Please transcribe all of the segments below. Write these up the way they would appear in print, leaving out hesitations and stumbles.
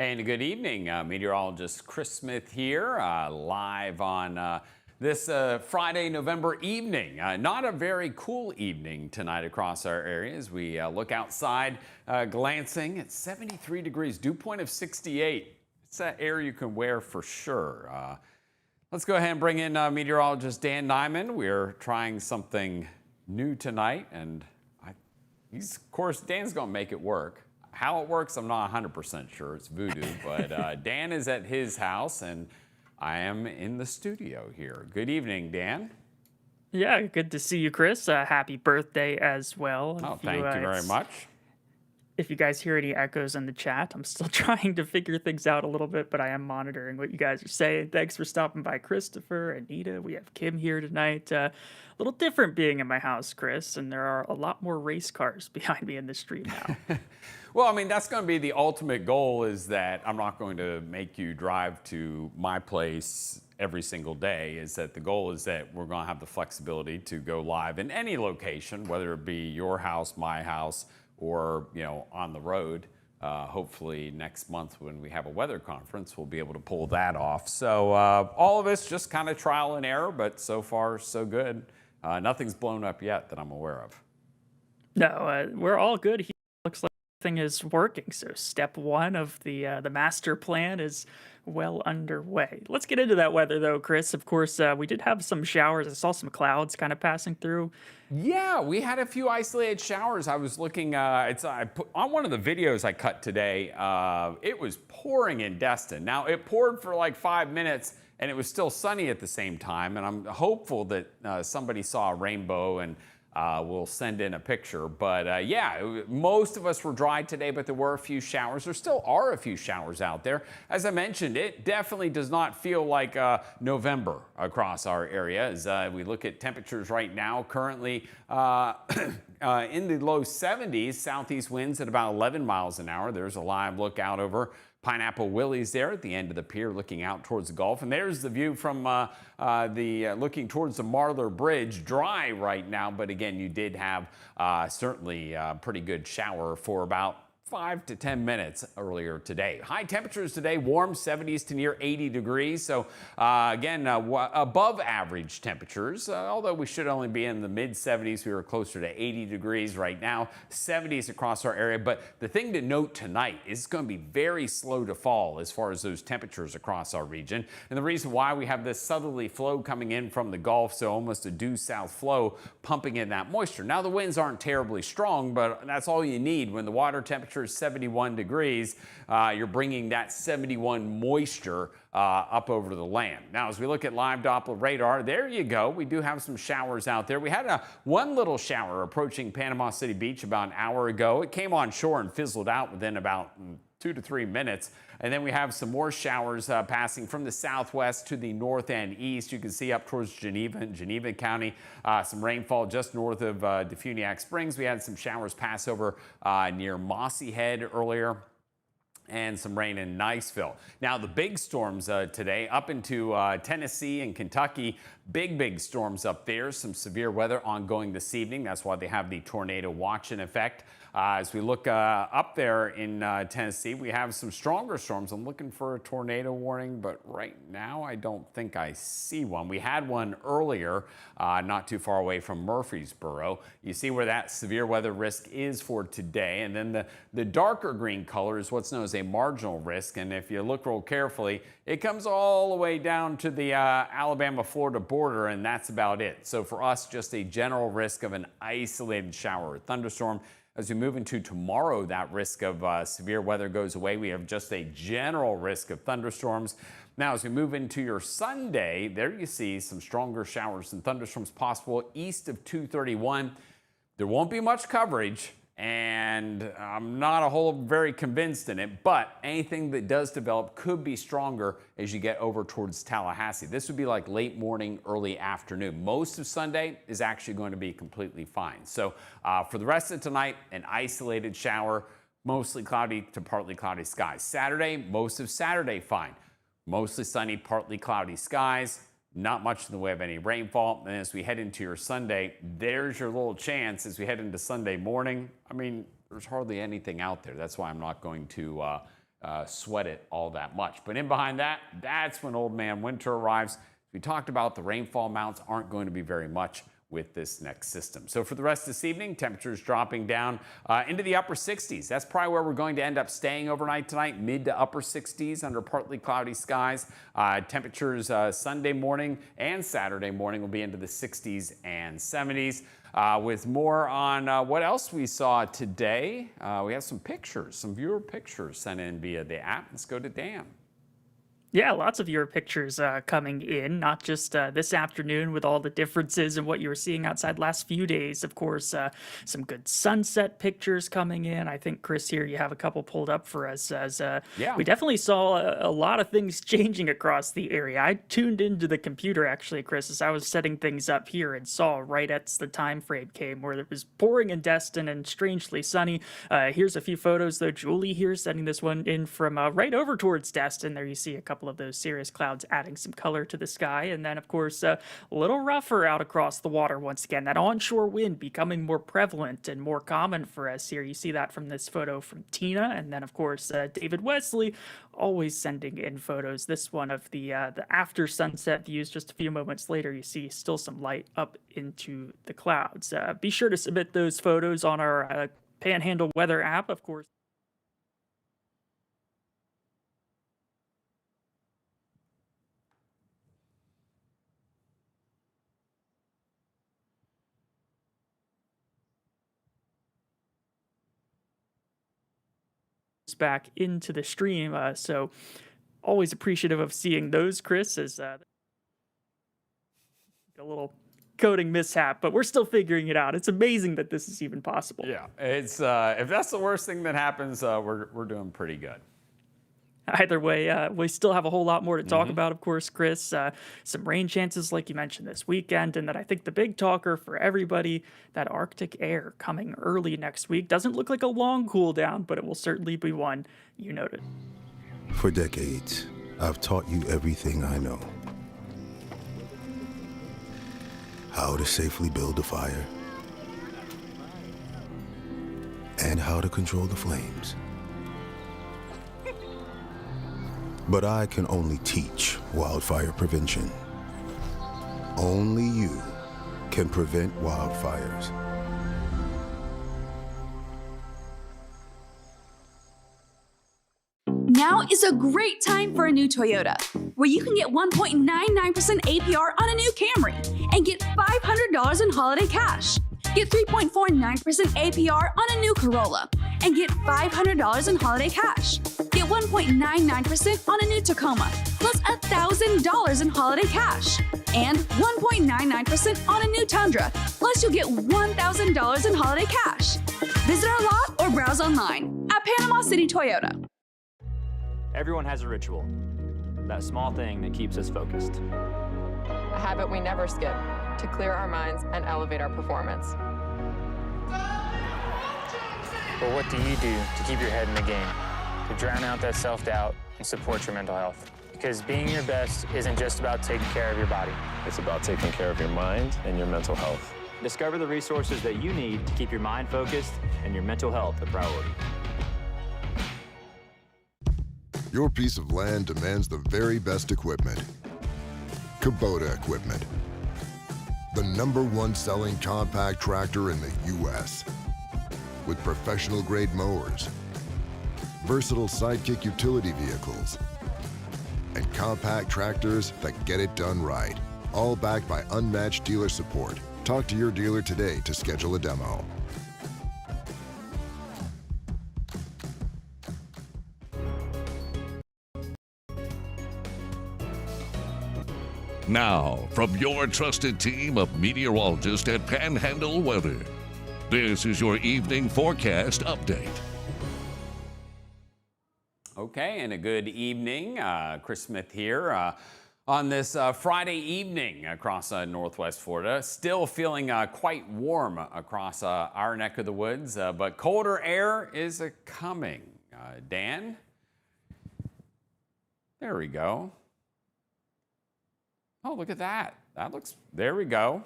And good evening, meteorologist Chris Smith here, live on this Friday, November evening. Not a very cool evening tonight across our area as we look outside, glancing at 73 degrees, dew point of 68. It's that air you can wear for sure. Let's go ahead and bring in meteorologist Dan Nyman. We're trying something new tonight, and of course, Dan's going to make it work. How it works, I'm not 100% sure. It's voodoo, but Dan is at his house, and I am in the studio here. Good evening, Dan. Yeah, good to see you, Chris. Happy birthday as well. Oh, thank you very much. If you guys hear any echoes in the chat, I'm still trying to figure things out a little bit, but I am monitoring what you guys are saying. Thanks for stopping by, Christopher, Anita. We have Kim here tonight. A little different being in my house, Chris, and there are a lot more race cars behind me in the street now. Well, I mean, that's going to be the ultimate goal, is that I'm not going to make you drive to my place every single day. Is that the goal is that we're going to have the flexibility to go live in any location, whether it be your house, my house, or, on the road. Hopefully next month when we have a weather conference, we'll be able to pull that off. So all of it's just kind of trial and error, but so far so good. Nothing's blown up yet that I'm aware of. No, we're all good here. Looks like everything is working. So step one of the master plan is well underway. Let's get into that weather though, Chris. Of course, we did have some showers. I saw some clouds kind of passing through. Yeah, we had a few isolated showers. I was looking, on one of the videos I cut today, it was pouring in Destin. Now, it poured for like 5 minutes, and it was still sunny at the same time, and I'm hopeful that somebody saw a rainbow and we'll send in a picture. But yeah, most of us were dry today, but there were a few showers. There still are a few showers out there. As I mentioned, it definitely does not feel like November across our area. As we look at temperatures right now, currently in the low 70s, southeast winds at about 11 miles an hour. There's a live look out over Pineapple Willie's there at the end of the pier, looking out towards the Gulf. And there's the view from looking towards the Marlar Bridge. Dry right now, but again, you did have certainly a pretty good shower for about 5 to 10 minutes earlier today. High temperatures today, warm 70s to near 80 degrees. So again, above average temperatures, although we should only be in the mid 70s. We were closer to 80 degrees right now, 70s across our area. But the thing to note tonight is it's going to be very slow to fall as far as those temperatures across our region. And the reason why we have this southerly flow coming in from the Gulf, so almost a due south flow pumping in that moisture. Now the winds aren't terribly strong, but that's all you need when the water temperature is 71 degrees. You're bringing that 71 moisture up over the land. Now, as we look at live Doppler radar, there you go. We do have some showers out there. We had one little shower approaching Panama City Beach about an hour ago. It came on shore and fizzled out within about 2 to 3 minutes. And then we have some more showers passing from the southwest to the north and east. You can see up towards Geneva and Geneva County, some rainfall just north of Defuniak Springs. We had some showers pass over near Mossy Head earlier, and some rain in Niceville. Now, the big storms today up into Tennessee and Kentucky, big storms up there. Some severe weather ongoing this evening. That's why they have the tornado watch in effect. As we look up there in Tennessee, we have some stronger storms. I'm looking for a tornado warning, but right now I don't think I see one. We had one earlier, not too far away from Murfreesboro. You see where that severe weather risk is for today. And then the darker green color is what's known as a marginal risk. And if you look real carefully, it comes all the way down to the Alabama-Florida border, and that's about it. So for us, just a general risk of an isolated shower or thunderstorm. As we move into tomorrow, that risk of severe weather goes away. We have just a general risk of thunderstorms. Now, as we move into your Sunday, there you see some stronger showers and thunderstorms possible east of 231. There won't be much coverage, and I'm not very convinced in it, but anything that does develop could be stronger as you get over towards Tallahassee. This would be like late morning, early afternoon. Most of Sunday is actually going to be completely fine. So for the rest of tonight, an isolated shower, mostly cloudy to partly cloudy skies. Saturday, most of Saturday fine. Mostly sunny, partly cloudy skies. Not much in the way of any rainfall. And as we head into your Sunday, there's your little chance as we head into Sunday morning. I mean, there's hardly anything out there. That's why I'm not going to sweat it all that much. But in behind that, that's when Old Man Winter arrives. We talked about the rainfall amounts aren't going to be very much with this next system. So for the rest of this evening, temperatures dropping down into the upper 60s. That's probably where we're going to end up staying overnight tonight, mid to upper 60s under partly cloudy skies. Temperatures Sunday morning and Saturday morning will be into the 60s and 70s. With more on what else we saw today, we have some pictures, some viewer pictures sent in via the app. Let's go to Dan. Yeah, lots of your pictures coming in, not just this afternoon with all the differences in what you were seeing outside last few days. Of course, some good sunset pictures coming in. I think, Chris, here you have a couple pulled up for us as we definitely saw a lot of things changing across the area. I tuned into the computer, actually, Chris, as I was setting things up here and saw right as the time frame came where it was pouring in Destin and strangely sunny. Here's a few photos, though. Julie here sending this one in from right over towards Destin. There you see a couple of those cirrus clouds adding some color to the sky. And then, of course, a little rougher out across the water once again. That onshore wind becoming more prevalent and more common for us here. You see that from this photo from Tina. And then, of course, David Wesley always sending in photos. This one of the after sunset views just a few moments later. You see still some light up into the clouds. Be sure to submit those photos on our Panhandle Weather app, of course. Back into the stream, so always appreciative of seeing those, Chris, as a little coding mishap, but we're still figuring it out. It's amazing that this is even possible. Yeah, it's if that's the worst thing that happens, we're doing pretty good. Either way, we still have a whole lot more to talk about, of course, Chris. Some rain chances, like you mentioned, this weekend. And then I think the big talker for everybody, that Arctic air coming early next week. Doesn't look like a long cool down, but it will certainly be one you noted. For decades, I've taught you everything I know. How to safely build a fire. And how to control the flames. But I can only teach wildfire prevention. Only you can prevent wildfires. Now is a great time for a new Toyota, where you can get 1.99% APR on a new Camry and get $500 in holiday cash. Get 3.49% APR on a new Corolla and get $500 in holiday cash. Get 1.99% on a new Tacoma, plus $1,000 in holiday cash. And 1.99% on a new Tundra, plus you'll get $1,000 in holiday cash. Visit our lot or browse online at Panama City Toyota. Everyone has a ritual, that small thing that keeps us focused. A habit we never skip to clear our minds and elevate our performance. But what do you do to keep your head in the game, to drown out that self-doubt and support your mental health? Because being your best isn't just about taking care of your body. It's about taking care of your mind and your mental health. Discover the resources that you need to keep your mind focused and your mental health a priority. Your piece of land demands the very best equipment. Kubota equipment. The #1 selling compact tractor in the U.S. with professional-grade mowers, versatile sidekick utility vehicles, and compact tractors that get it done right. All backed by unmatched dealer support. Talk to your dealer today to schedule a demo. Now, from your trusted team of meteorologists at Panhandle Weather, this is your evening forecast update. Okay, and a good evening. Chris Smith here on this Friday evening across Northwest Florida. Still feeling quite warm across our neck of the woods, but colder air is coming. Dan? There we go. Oh, look at that. That looks, there we go.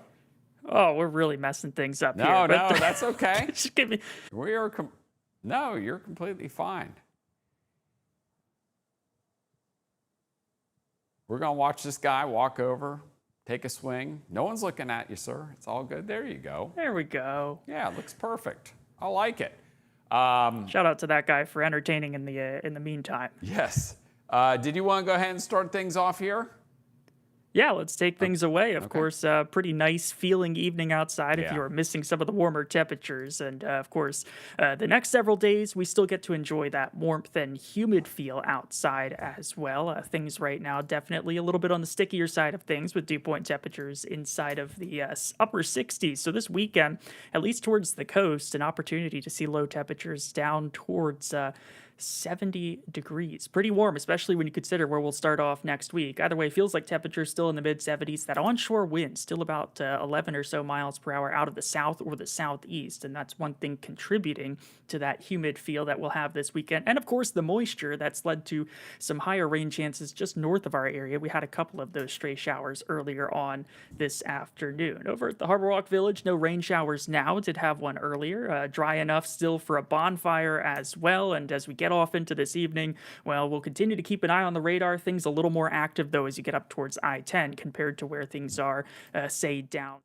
Oh, we're really messing things up here. No, that's okay. Just give me. No, you're completely fine. We're going to watch this guy walk over, take a swing. No one's looking at you, sir. It's all good. There you go. There we go. Yeah, it looks perfect. I like it. Shout out to that guy for entertaining in the meantime. Yes. Did you want to go ahead and start things off here? Yeah, let's take things away. Of course, pretty nice feeling evening outside if you were missing some of the warmer temperatures. And of course, the next several days, we still get to enjoy that warmth and humid feel outside as well. Things right now definitely a little bit on the stickier side of things with dew point temperatures inside of the upper 60s. So this weekend, at least towards the coast, an opportunity to see low temperatures down towards 70 degrees. Pretty warm, especially when you consider where we'll start off next week. Either way, feels like temperatures still in the mid 70s. That onshore wind still about 11 or so miles per hour out of the south or the southeast. And that's one thing contributing to that humid feel that we'll have this weekend. And of course, the moisture that's led to some higher rain chances just north of our area. We had a couple of those stray showers earlier on this afternoon. Over at the Harbor Walk Village, no rain showers now. Did have one earlier. Dry enough still for a bonfire as well. And as we get off into this evening, well, we'll continue to keep an eye on the radar. Things a little more active, though, as you get up towards I-10 compared to where things are, say, down.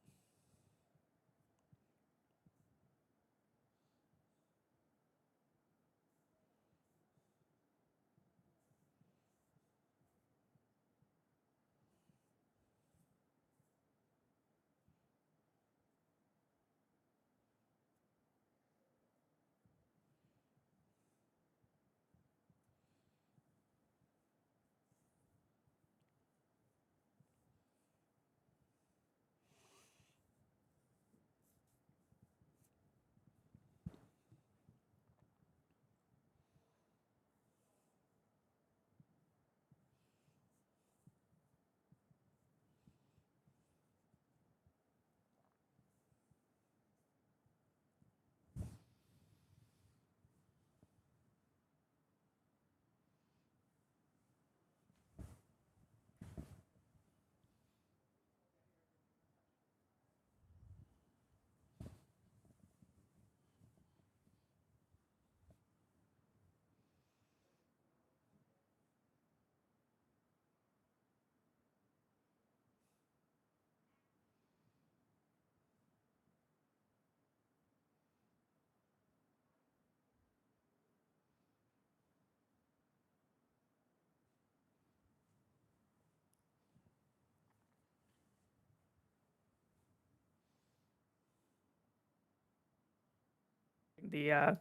Can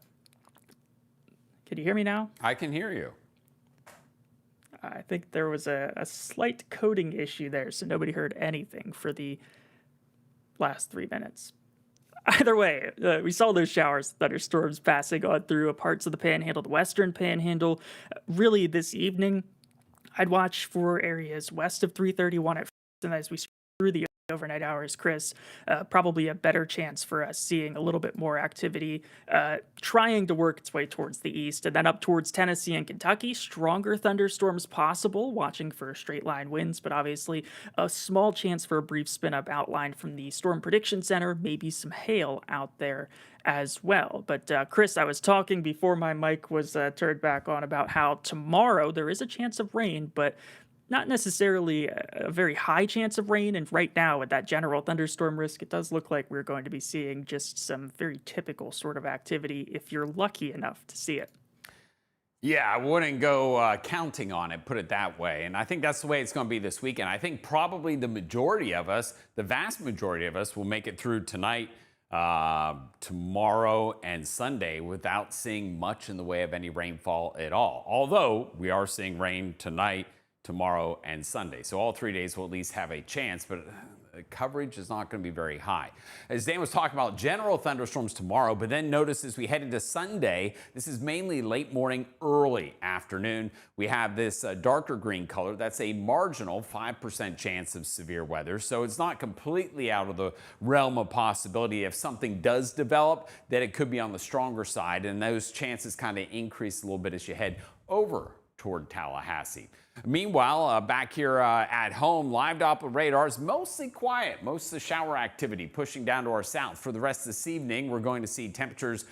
you hear me now? I can hear you. I think there was a slight coding issue there, so nobody heard anything for the last 3 minutes. Either way, we saw those showers, thunderstorms passing on through parts of the Panhandle, the western Panhandle. Really, this evening, I'd watch for areas west of 331 at first, and as we through the overnight hours, Chris, probably a better chance for us seeing a little bit more activity trying to work its way towards the east. And then up towards Tennessee and Kentucky, stronger thunderstorms possible, watching for straight line winds, but obviously a small chance for a brief spin up outlined from the Storm Prediction Center, maybe some hail out there as well. But Chris, I was talking before my mic was turned back on about how tomorrow there is a chance of rain, but not necessarily a very high chance of rain, and right now with that general thunderstorm risk, it does look like we're going to be seeing just some very typical sort of activity if you're lucky enough to see it. Yeah, I wouldn't go counting on it, put it that way. And I think that's the way it's going to be this weekend. I think probably the majority of us, the vast majority of us, will make it through tonight, tomorrow, and Sunday without seeing much in the way of any rainfall at all. Although we are seeing rain tonight, tomorrow, and Sunday. So all 3 days will at least have a chance, but coverage is not going to be very high. As Dan was talking about, general thunderstorms tomorrow, but then notice as we head into Sunday, this is mainly late morning, early afternoon. We have this darker green color. That's a marginal 5% chance of severe weather. So it's not completely out of the realm of possibility. If something does develop, that it could be on the stronger side, and those chances kind of increase a little bit as you head over toward Tallahassee. Meanwhile, back here at home, live Doppler radars mostly quiet. Most of the shower activity pushing down to our south. For the rest of this evening, we're going to see temperatures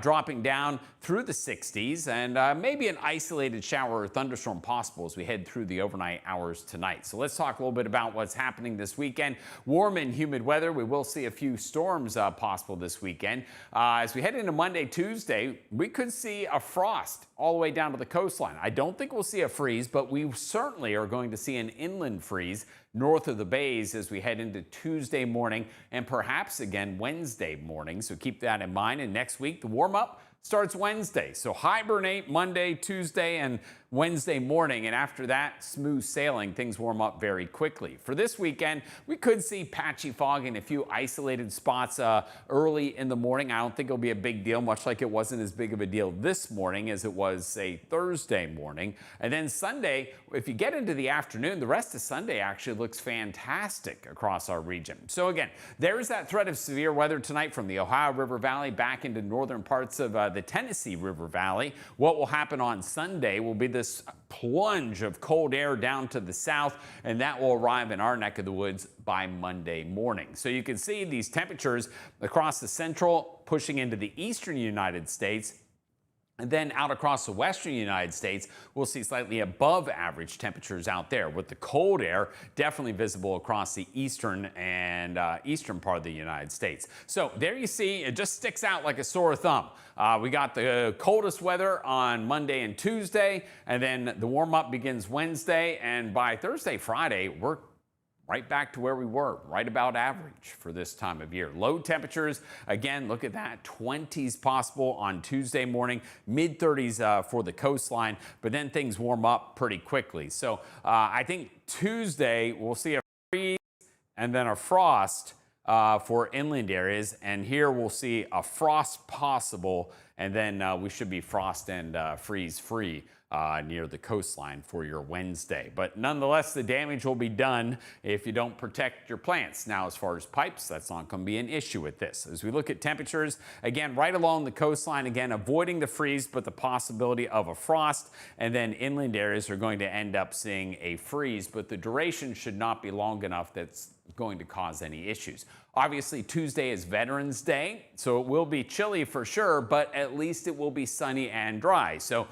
dropping down through the 60s and maybe an isolated shower or thunderstorm possible as we head through the overnight hours tonight. So let's talk a little bit about what's happening this weekend. Warm and humid weather. We will see a few storms possible this weekend. As we head into Monday, Tuesday, we could see a frost all the way down to the coastline. I don't think we'll see a freeze, but we certainly are going to see an inland freeze north of the bays as we head into Tuesday morning and perhaps again Wednesday morning. So keep that in mind. And next week, the warm up starts Wednesday. So hibernate Monday, Tuesday, and Wednesday morning. And after that, smooth sailing. Things warm up very quickly. For this weekend, we could see patchy fog in a few isolated spots early in the morning. I don't think it'll be a big deal, much like it wasn't as big of a deal this morning as it was, say, Thursday morning. And then Sunday, if you get into the afternoon, the rest of Sunday actually looks fantastic across our region. So again, there's that threat of severe weather tonight from the Ohio River Valley back into northern parts of the Tennessee River Valley. What will happen on Sunday will be this plunge of cold air down to the south, and that will arrive in our neck of the woods by Monday morning. So you can see these temperatures across the central pushing into the eastern United States. And then out across the western United States, we'll see slightly above average temperatures out there, with the cold air definitely visible across the eastern and eastern part of the United States. So there you see, it just sticks out like a sore thumb. We got the coldest weather on Monday and Tuesday, and then the warm up begins Wednesday, and by Thursday, Friday, we're right back to where we were, right about average for this time of year. Low temperatures, again, look at that, 20s possible on Tuesday morning, mid-30s for the coastline, but then things warm up pretty quickly. So I think Tuesday we'll see a freeze and then a frost for inland areas, and here we'll see a frost possible, and then we should be frost and freeze free near the coastline for your Wednesday. But nonetheless, the damage will be done if you don't protect your plants. Now, as far as pipes, that's not going to be an issue with this. As we look at temperatures, again, right along the coastline, again, avoiding the freeze, but the possibility of a frost. And then inland areas are going to end up seeing a freeze, but the duration should not be long enough that's going to cause any issues. Obviously, Tuesday is Veterans Day, so it will be chilly for sure, but at least it will be sunny and dry. So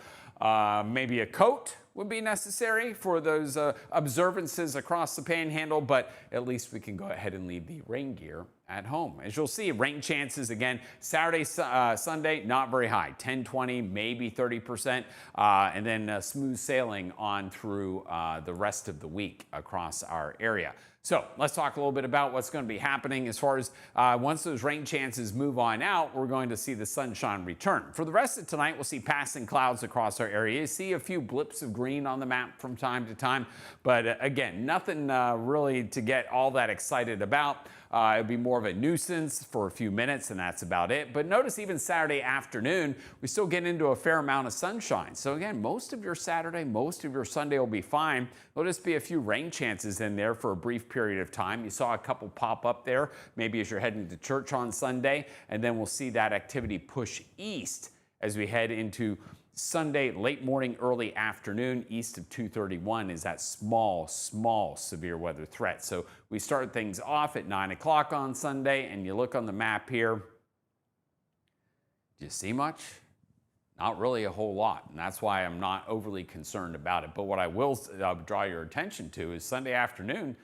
maybe a coat would be necessary for those observances across the Panhandle, but at least we can go ahead and leave the rain gear at home. As you'll see, rain chances again, Saturday, Sunday, not very high, 10, 20, maybe 30%, and then smooth sailing on through the rest of the week across our area. So let's talk a little bit about what's going to be happening as far as once those rain chances move on out, we're going to see the sunshine return. For the rest of tonight, we'll see passing clouds across our area. You see a few blips of green on the map from time to time, but again, nothing really to get all that excited about. It'll be more of a nuisance for a few minutes, and that's about it. But notice even Saturday afternoon, we still get into a fair amount of sunshine. So again, most of your Saturday, most of your Sunday will be fine. There'll just be a few rain chances in there for a brief period of time. You saw a couple pop up there, maybe as you're heading to church on Sunday, and then we'll see that activity push east as we head into Sunday, late morning, early afternoon, east of 231 is that small severe weather threat. So we start things off at 9 o'clock on Sunday, and you look on the map here. Do you see much? Not really a whole lot, and that's why I'm not overly concerned about it. But what I will draw your attention to is Sunday afternoon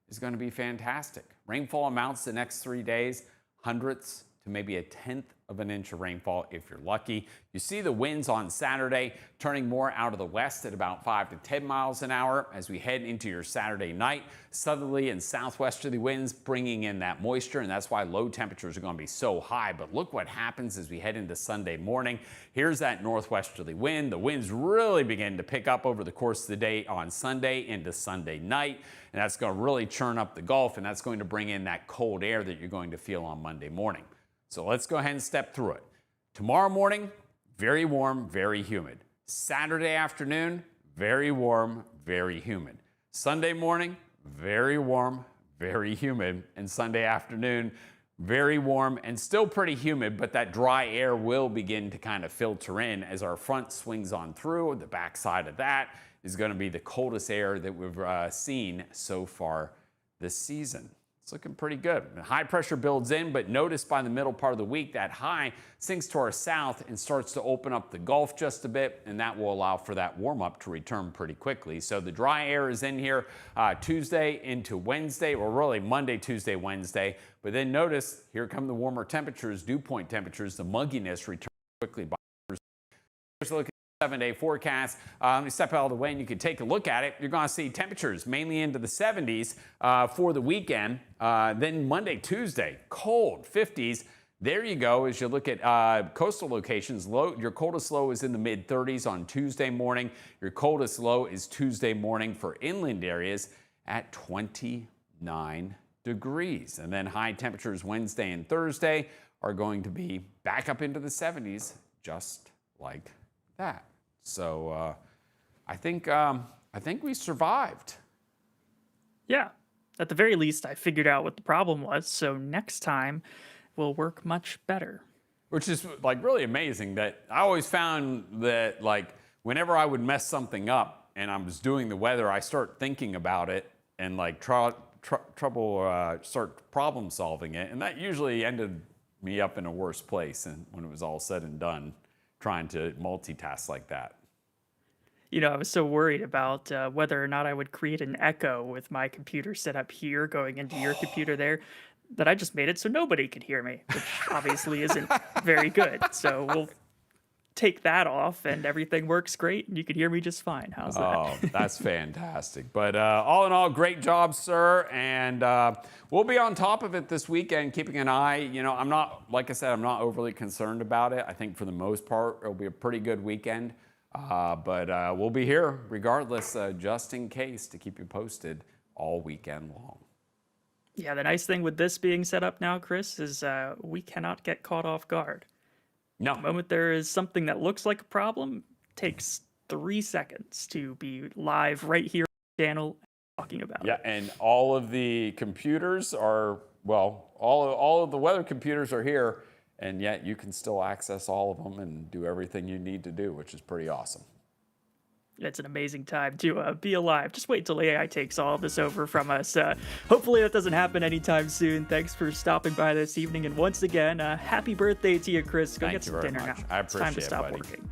is going to be fantastic. Rainfall amounts the next 3 days, hundredths to maybe a tenth of an inch of rainfall if you're lucky. You see the winds on Saturday turning more out of the west at about 5 to 10 miles an hour as we head into your Saturday night. Southerly and southwesterly winds bringing in that moisture, and that's why low temperatures are going to be so high. But look what happens as we head into Sunday morning. Here's that northwesterly wind. The winds really begin to pick up over the course of the day on Sunday into Sunday night, and that's going to really churn up the Gulf, and that's going to bring in that cold air that you're going to feel on Monday morning. So let's go ahead and step through it. Tomorrow morning, very warm, very humid. Saturday afternoon, very warm, very humid. Sunday morning, very warm, very humid. And Sunday afternoon, very warm and still pretty humid, but that dry air will begin to kind of filter in as our front swings on through the backside of that. is going to be the coldest air that we've seen so far this season. It's looking pretty good. High pressure builds in, but notice by the middle part of the week that high sinks to our south and starts to open up the Gulf just a bit, and that will allow for that warm up to return pretty quickly. So the dry air is in here Tuesday into Wednesday, or really Monday, Tuesday, Wednesday. But then notice here come the warmer temperatures, dew point temperatures, the mugginess returns quickly by Thursday. Here's a look at 7-day forecast. Let me step out of the way and you can take a look at it. You're going to see temperatures mainly into the 70s for the weekend. Then Monday, Tuesday, cold 50s. There you go. As you look at coastal locations, your coldest low is in the mid 30s on Tuesday morning. Your coldest low is Tuesday morning for inland areas at 29 degrees. And then high temperatures Wednesday and Thursday are going to be back up into the 70s, just like that. So I think we survived. Yeah, at the very least, I figured out what the problem was. So next time will work much better. Which is like really amazing that I always found that like whenever I would mess something up and I was doing the weather, I start thinking about it and like start problem solving it, and that usually ended me up in a worse place. And when it was all said and done, trying to multitask like that. You know, I was so worried about whether or not I would create an echo with my computer set up here going into your computer there, that I just made it so nobody could hear me, which obviously isn't very good. So we'll take that off and everything works great and you can hear me just fine. How's that? Oh, that's fantastic. But all in all, great job, sir. And we'll be on top of it this weekend, keeping an eye. You know, I'm not, like I said, I'm not overly concerned about it. I think for the most part, it'll be a pretty good weekend. But we'll be here regardless, just in case, to keep you posted all weekend long. Yeah, the nice thing with this being set up now, Chris, is we cannot get caught off guard. No. The moment there is something that looks like a problem, it takes 3 seconds to be live right here on the channel talking about it. And all of the computers are, well, all of the weather computers are here, and yet you can still access all of them and do everything you need to do, which is pretty awesome. It's an amazing time to be alive. Just wait till AI takes all of this over from us. Hopefully that doesn't happen anytime soon. Thanks for stopping by this evening. And once again, happy birthday to you, Chris. Go get some dinner now. I appreciate it, it's time to stop buddy. working.